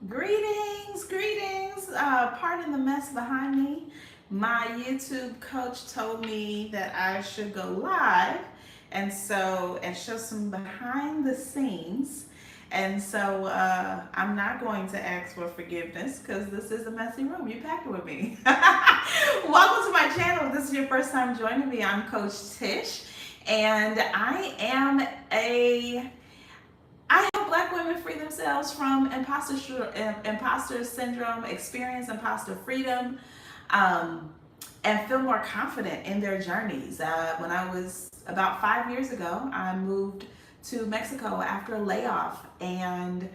Greetings, greetings. Pardon the mess behind me. My YouTube coach told me that I should go live and show some behind the scenes. I'm not going to ask for forgiveness because this is a messy room. You packed it with me. Welcome to my channel. If this is your first time joining me, I'm Coach Tish, and I help Black women free themselves from imposter syndrome, experience imposter freedom, and feel more confident in their journeys. When I was about 5 years ago, I moved to Mexico after a layoff, and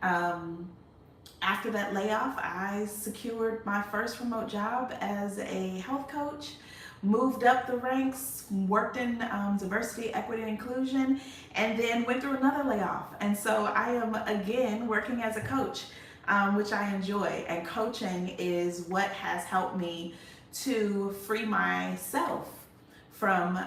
after that layoff, I secured my first remote job as a health coach, moved up the ranks, worked in diversity, equity, and inclusion, and then went through another layoff. And so I am again working as a coach, which I enjoy. And coaching is what has helped me to free myself from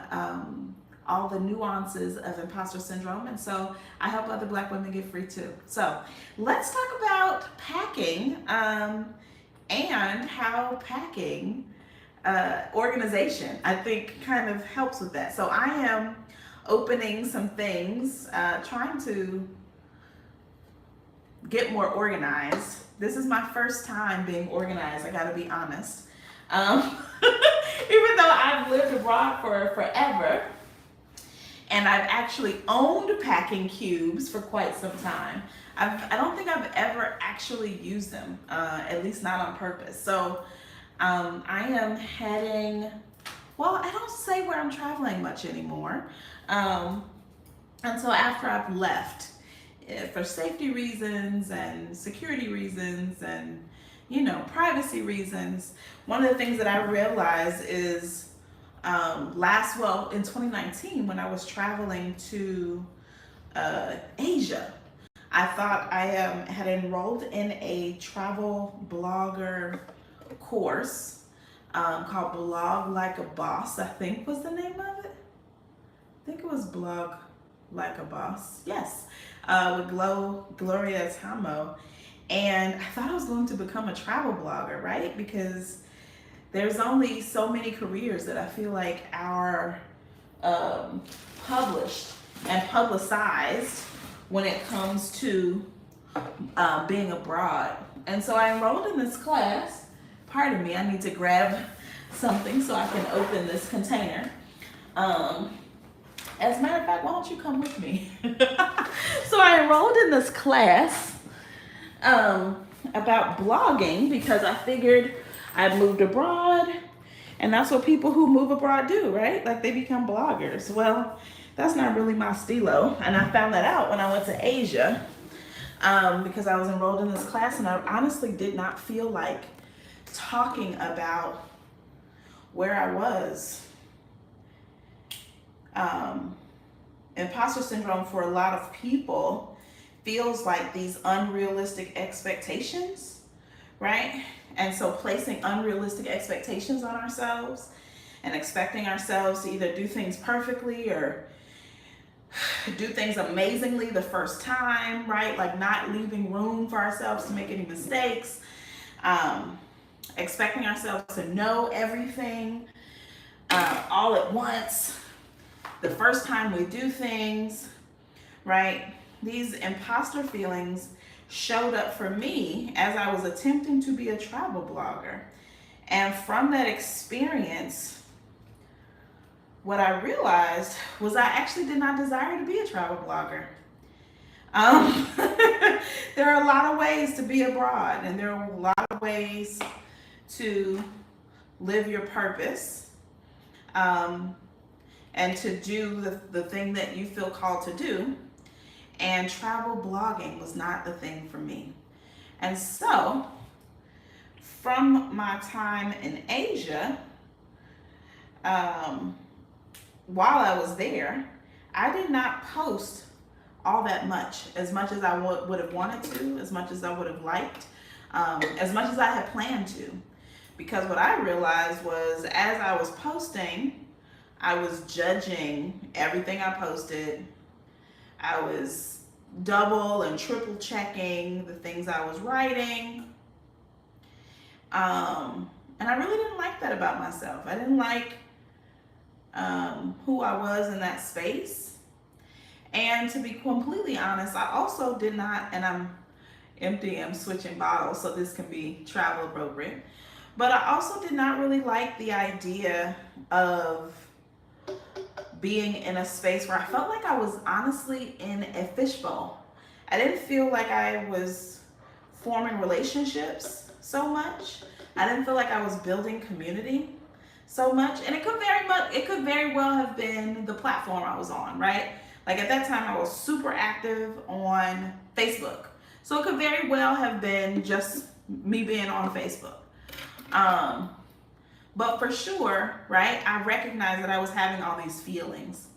all the nuances of imposter syndrome. And so I help other Black women get free too. So let's talk about packing and how packing organization, I think, kind of helps with that. So I am opening some things, trying to get more organized. This is my first time being organized, I gotta be honest. Even though I've lived abroad for forever, and I've actually owned packing cubes for quite some time, I don't think I've ever actually used them, at least not on purpose. So I am heading, well, I don't say where I'm traveling much anymore until after I've left, for safety reasons and security reasons and, privacy reasons. One of the things that I realized is in 2019, when I was traveling to Asia, I thought I had enrolled in a travel blogger course called Blog Like a Boss, I think was the name of it. I think it was Blog Like a Boss. Yes, with Gloria Tamo. And I thought I was going to become a travel blogger, right? Because there's only so many careers that I feel like are published and publicized when it comes to being abroad. And so I enrolled in this class. Pardon me, I need to grab something so I can open this container. As a matter of fact, why don't you come with me? So I enrolled in this class about blogging because I figured I'd moved abroad, and that's what people who move abroad do, right? Like, they become bloggers. Well, that's not really my stilo, and I found that out when I went to Asia, because I was enrolled in this class, and I honestly did not feel like talking about where I was. Imposter syndrome for a lot of people feels like these unrealistic expectations, right? And so placing unrealistic expectations on ourselves and expecting ourselves to either do things perfectly or do things amazingly the first time, right? Like, not leaving room for ourselves to make any mistakes. Expecting ourselves to know everything all at once the first time we do things, right? These imposter feelings showed up for me as I was attempting to be a travel blogger. And from that experience, what I realized was I actually did not desire to be a travel blogger. There are a lot of ways to be abroad, and there are a lot of ways to live your purpose, and to do the thing that you feel called to do. And travel blogging was not the thing for me. And so, from my time in Asia, while I was there, I did not post all that much as I would have wanted to, as much as I would have liked, as much as I had planned to. Because what I realized was, as I was posting, I was judging everything I posted. I was double and triple checking the things I was writing. And I really didn't like that about myself. I didn't like who I was in that space. And to be completely honest, I also did not, and I'm switching bottles, so this can be travel appropriate. But I also did not really like the idea of being in a space where I felt like I was honestly in a fishbowl. I didn't feel like I was forming relationships so much. I didn't feel like I was building community so much. And it could very well have been the platform I was on, right? Like at that time I was super active on Facebook. So it could very well have been just me being on Facebook. But for sure, right, I recognized that I was having all these feelings.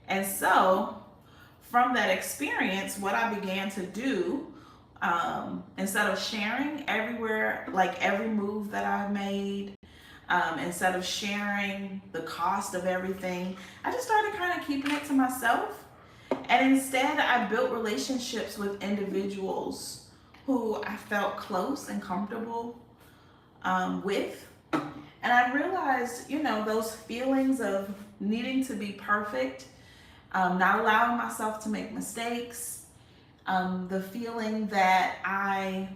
And so from that experience, what I began to do, instead of sharing everywhere, like every move that I made, instead of sharing the cost of everything, I just started kind of keeping it to myself. And instead, I built relationships with individuals who I felt close and comfortable with. And I realized, those feelings of needing to be perfect, not allowing myself to make mistakes, the feeling that I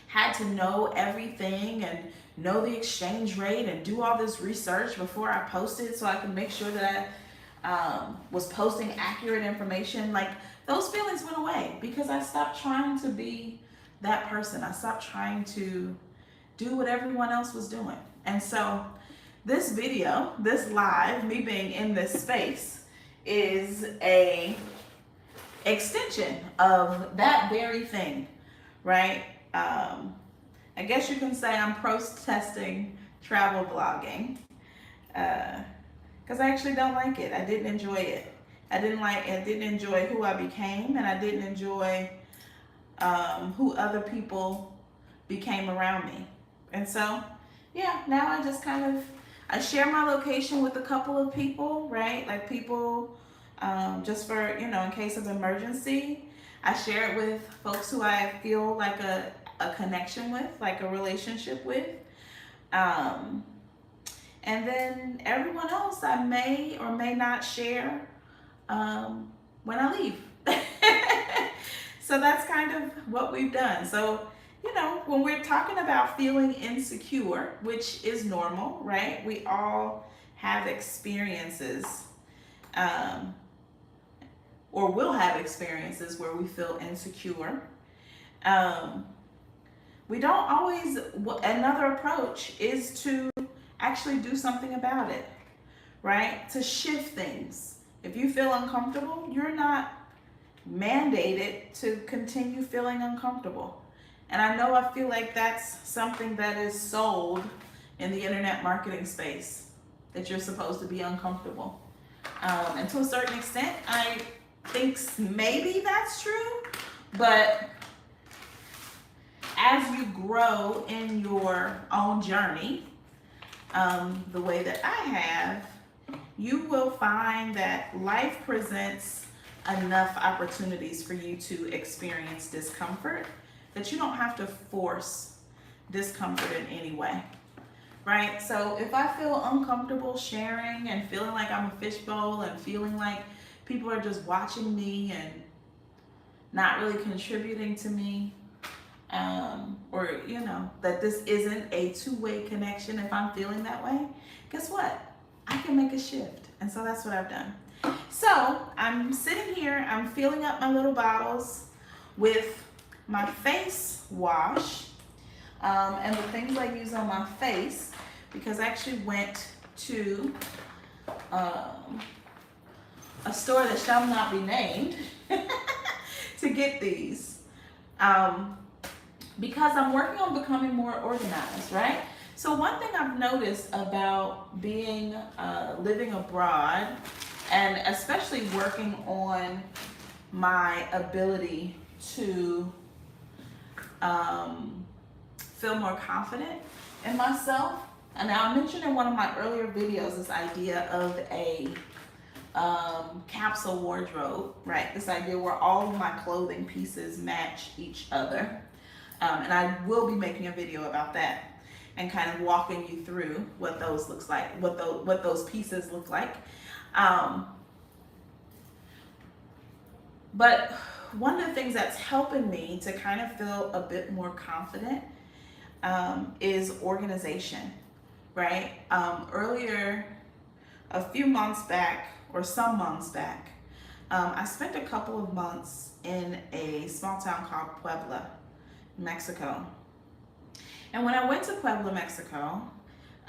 had to know everything and know the exchange rate and do all this research before I posted so I can make sure that I was posting accurate information. Like those feelings went away because I stopped trying to be that person. I stopped trying to do what everyone else was doing. And so this video, this live, me being in this space, is a extension of that very thing, right? I guess you can say I'm protesting travel blogging because I actually don't like it. I didn't enjoy it. I didn't enjoy who I became, and I didn't enjoy who other people became around me. And so, yeah, now I just I share my location with a couple of people, right? Like people, just for, in case of emergency. I share it with folks who I feel like a connection with, like a relationship with. And then everyone else I may or may not share when I leave. So that's kind of what we've done. So, when we're talking about feeling insecure, which is normal, right? We all have experiences, or will have experiences where we feel insecure. We don't always, another approach is to actually do something about it, right? To shift things. If you feel uncomfortable, you're not mandated to continue feeling uncomfortable. And I feel like that's something that is sold in the internet marketing space, that you're supposed to be uncomfortable. And to a certain extent, I think maybe that's true, but as you grow in your own journey, the way that I have, you will find that life presents enough opportunities for you to experience discomfort that you don't have to force discomfort in any way, right? So if I feel uncomfortable sharing and feeling like I'm a fishbowl and feeling like people are just watching me and not really contributing to me, or that this isn't a two-way connection, if I'm feeling that way, guess what? I can make a shift. And so that's what I've done. So I'm sitting here, I'm filling up my little bottles with my face wash, and the things I use on my face, because I actually went to a store that shall not be named to get these, because I'm working on becoming more organized, right? So one thing I've noticed about being living abroad, and especially working on my ability to feel more confident in myself. And now I mentioned in one of my earlier videos this idea of a capsule wardrobe, right? This idea where all of my clothing pieces match each other. And I will be making a video about that and kind of walking you through what those looks like, what those pieces look like. But one of the things that's helping me to kind of feel a bit more confident is organization, right? Earlier, a few months back, or some months back, I spent a couple of months in a small town called Puebla, Mexico. And when I went to Puebla, Mexico,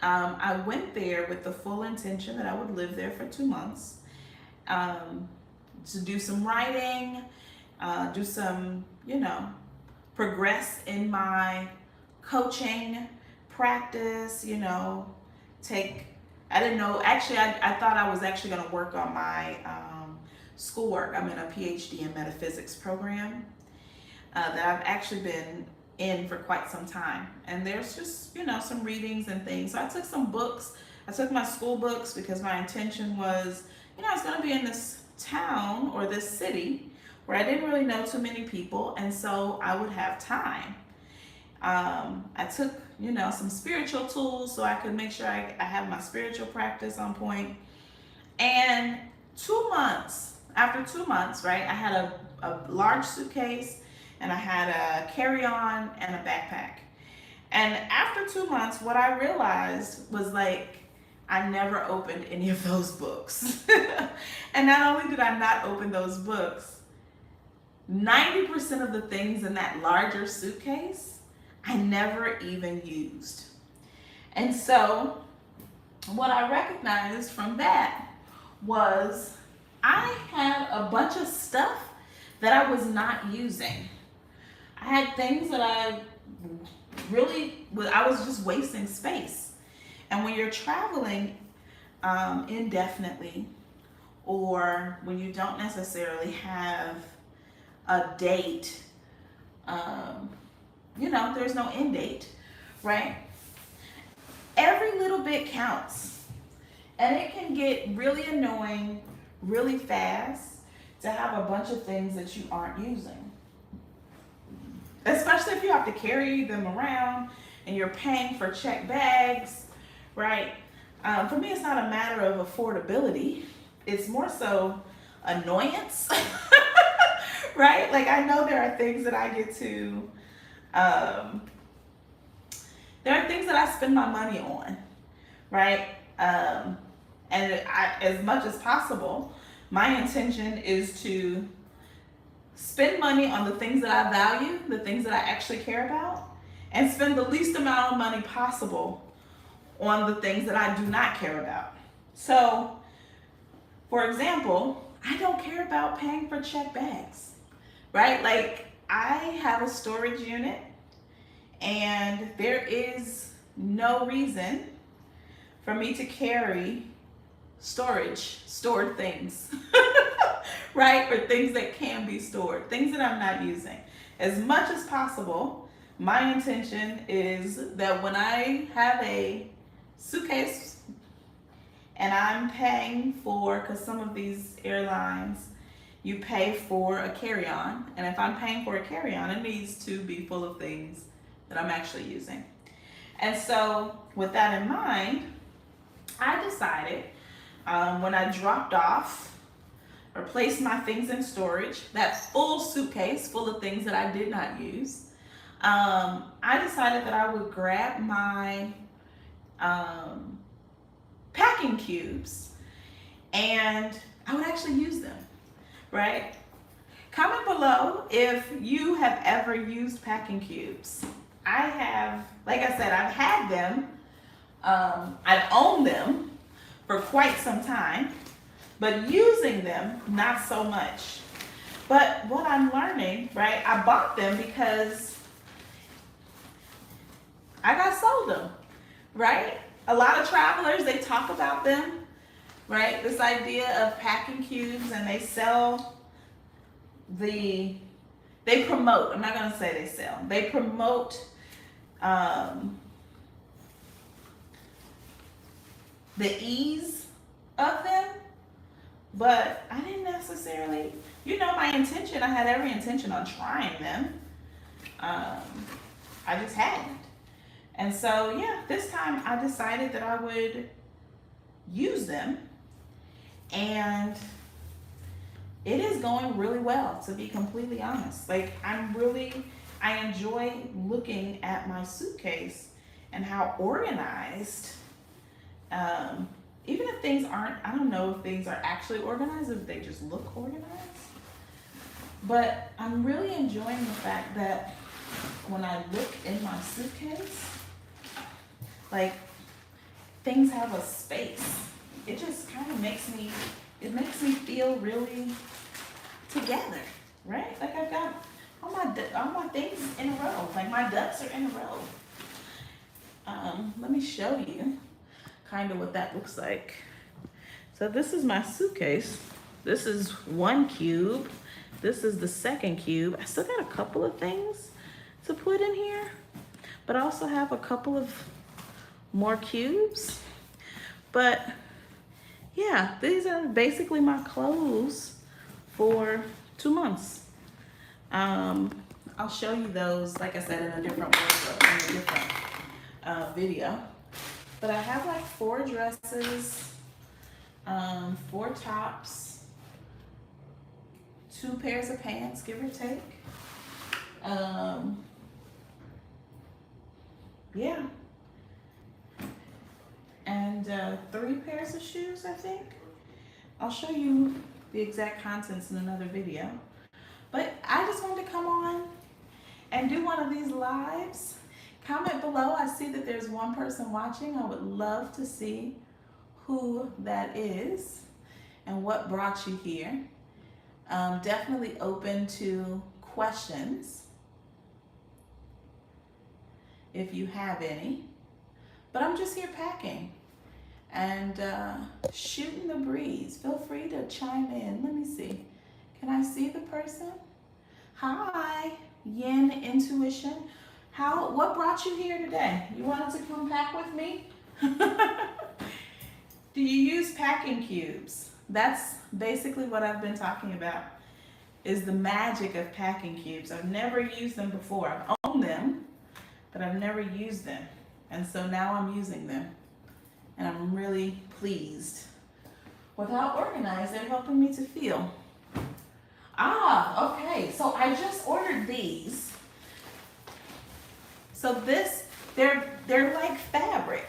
I went there with the full intention that I would live there for 2 months, to do some writing, do some, progress in my coaching practice, I didn't know, actually, I thought I was actually going to work on my schoolwork. I'm in a PhD in metaphysics program that I've actually been in for quite some time. And there's just, some readings and things. So I took some books. I took my school books because my intention was, I was going to be in this town or this city where I didn't really know too many people. And so I would have time. I took, some spiritual tools so I could make sure I have my spiritual practice on point. And 2 months, after 2 months, right, I had a large suitcase and I had a carry-on and a backpack. And after 2 months, what I realized was I never opened any of those books. And not only did I not open those books, 90% of the things in that larger suitcase I never even used. And so what I recognized from that was I had a bunch of stuff that I was not using. I had things that I was just wasting space. And when you're traveling indefinitely, or when you don't necessarily have a date, there's no end date, right? Every little bit counts. And it can get really annoying really fast to have a bunch of things that you aren't using. Especially if you have to carry them around and you're paying for check bags, right? For me, it's not a matter of affordability. It's more so annoyance, right? I know there are things that I get to, there are things that I spend my money on, right? And as much as possible, my intention is to spend money on the things that I value, the things that I actually care about, and spend the least amount of money possible on the things that I do not care about. So, for example, I don't care about paying for check bags, right? I have a storage unit and there is no reason for me to carry stored things, right? Or things that can be stored, things that I'm not using. As much as possible, my intention is that when I have a suitcase and I'm paying for, because some of these airlines, you pay for a carry-on, and if I'm paying for a carry-on, it needs to be full of things that I'm actually using. And so with that in mind, I decided when I dropped off or placed my things in storage, that full suitcase full of things that I did not use, I decided that I would grab my packing cubes and I would actually use them, right? Comment below if you have ever used packing cubes. I have, like I said, I've had them, I've owned them for quite some time, but using them, not so much. But what I'm learning, right, I bought them because I got sold them, right? A lot of travelers, they talk about them, right? This idea of packing cubes, and they promote, I'm not gonna say they sell, they promote the ease of them, but I didn't necessarily, my intention, I had every intention on trying them. Um, I just hadn't. And so, yeah, this time I decided that I would use them. And it is going really well, to be completely honest. Like, I enjoy looking at my suitcase and how organized, even if things aren't, I don't know if things are actually organized, if they just look organized. But I'm really enjoying the fact that when I look in my suitcase, like, things have a space. It just kind of makes me feel really together, right? Like, I've got all my things in a row. Like, my ducks are in a row. Let me show you kind of what that looks like. So this is my suitcase. This is one cube. This is the second cube. I still got a couple of things to put in here, but I also have a couple of more cubes. But yeah, these are basically my clothes for 2 months. I'll show you those, like I said, in a different wardrobe, in a different video. But I have like 4 dresses, 4 tops, 2 pairs of pants, give or take. Yeah. And 3 pairs of shoes, I think. I'll show you the exact contents in another video. But I just wanted to come on and do one of these lives. Comment below. I see that there's 1 person watching. I would love to see who that is and what brought you here. Definitely open to questions if you have any. But I'm just here packing and shooting the breeze. Feel free to chime in. Let me see. Can I see the person? Hi, Yin Intuition. What brought you here today? You wanted to come pack with me? Do you use packing cubes? That's basically what I've been talking about, is the magic of packing cubes. I've never used them before. I've owned them, but I've never used them. And so now I'm using them. And I'm really pleased with how organized they're helping me to feel. Okay, so I just ordered these. So they're like fabric,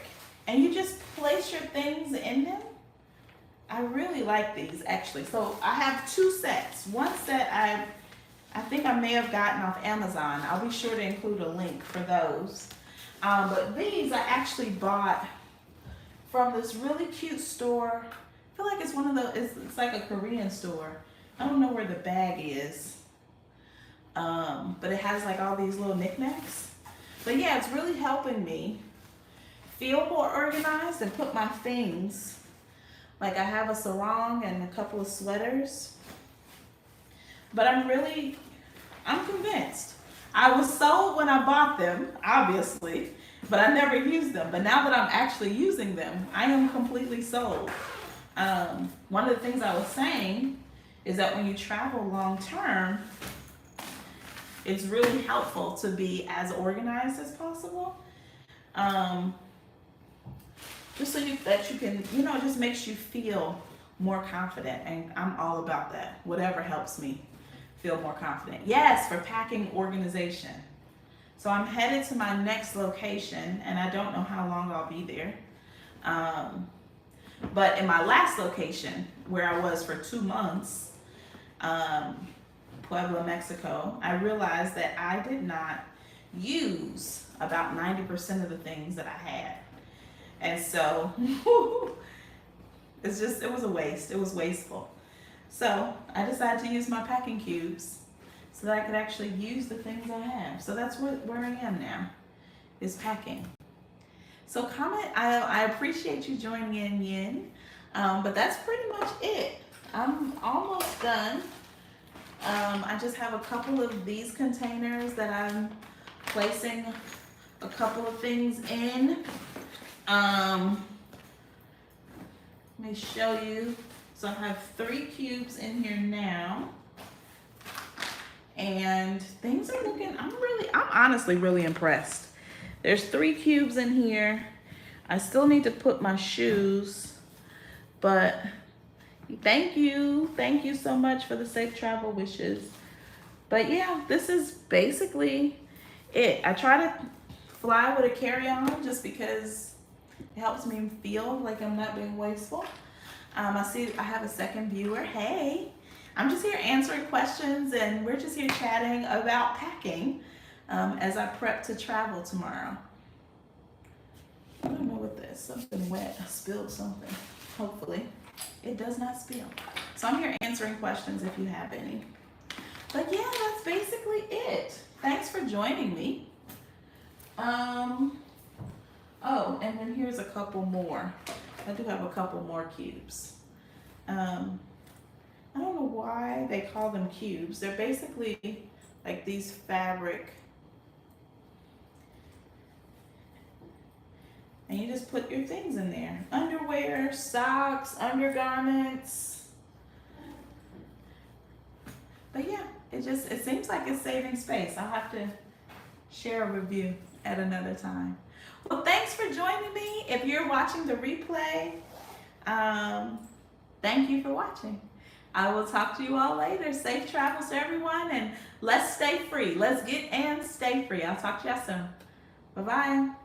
and you just place your things in them. I really like these, actually. So I have 2 sets. One set I think I may have gotten off Amazon. I'll be sure to include a link for those. But these I actually bought from this really cute store. I feel like it's one of those, it's like a Korean store. I don't know where the bag is. But it has like all these little knickknacks. But yeah, it's really helping me feel more organized and put my things. Like, I have a sarong and a couple of sweaters. But I'm convinced. I was sold when I bought them, obviously, but I never used them. But now that I'm actually using them, I am completely sold. One of the things I was saying is that when you travel long term, it's really helpful to be as organized as possible. Just so that you can, it just makes you feel more confident. And I'm all about that. Whatever helps me feel more confident. Yes, for packing organization. So I'm headed to my next location, and I don't know how long I'll be there. But in my last location, where I was for 2 months, Puebla, Mexico, I realized that I did not use about 90% of the things that I had. And so it was a waste. It was wasteful. So I decided to use my packing cubes so that I could actually use the things I have. So that's where I am now, is packing. So comment, I appreciate you joining in, Yin. But that's pretty much it. I'm almost done. I just have a couple of these containers that I'm placing a couple of things in. Let me show you So I have 3 cubes in here now. And things are looking, I'm honestly really impressed. There's 3 cubes in here. I still need to put my shoes, but thank you. Thank you so much for the safe travel wishes. But yeah, this is basically it. I try to fly with a carry-on just because it helps me feel like I'm not being wasteful. I see I have a second viewer. Hey, I'm just here answering questions, and we're just here chatting about packing as I prep to travel tomorrow. I don't know what this, something wet, I spilled something. Hopefully it does not spill. So I'm here answering questions if you have any. But yeah, that's basically it. Thanks for joining me. Oh, and then here's a couple more. I do have a couple more cubes. I don't know why they call them cubes. They're basically like these fabric. And you just put your things in there. Underwear, socks, undergarments. But yeah, it seems like it's saving space. I'll have to share a review at another time. Well, thanks for joining me. If you're watching the replay, thank you for watching. I will talk to you all later. Safe travels to everyone, and let's stay free. Let's get and stay free. I'll talk to y'all soon. Bye-bye.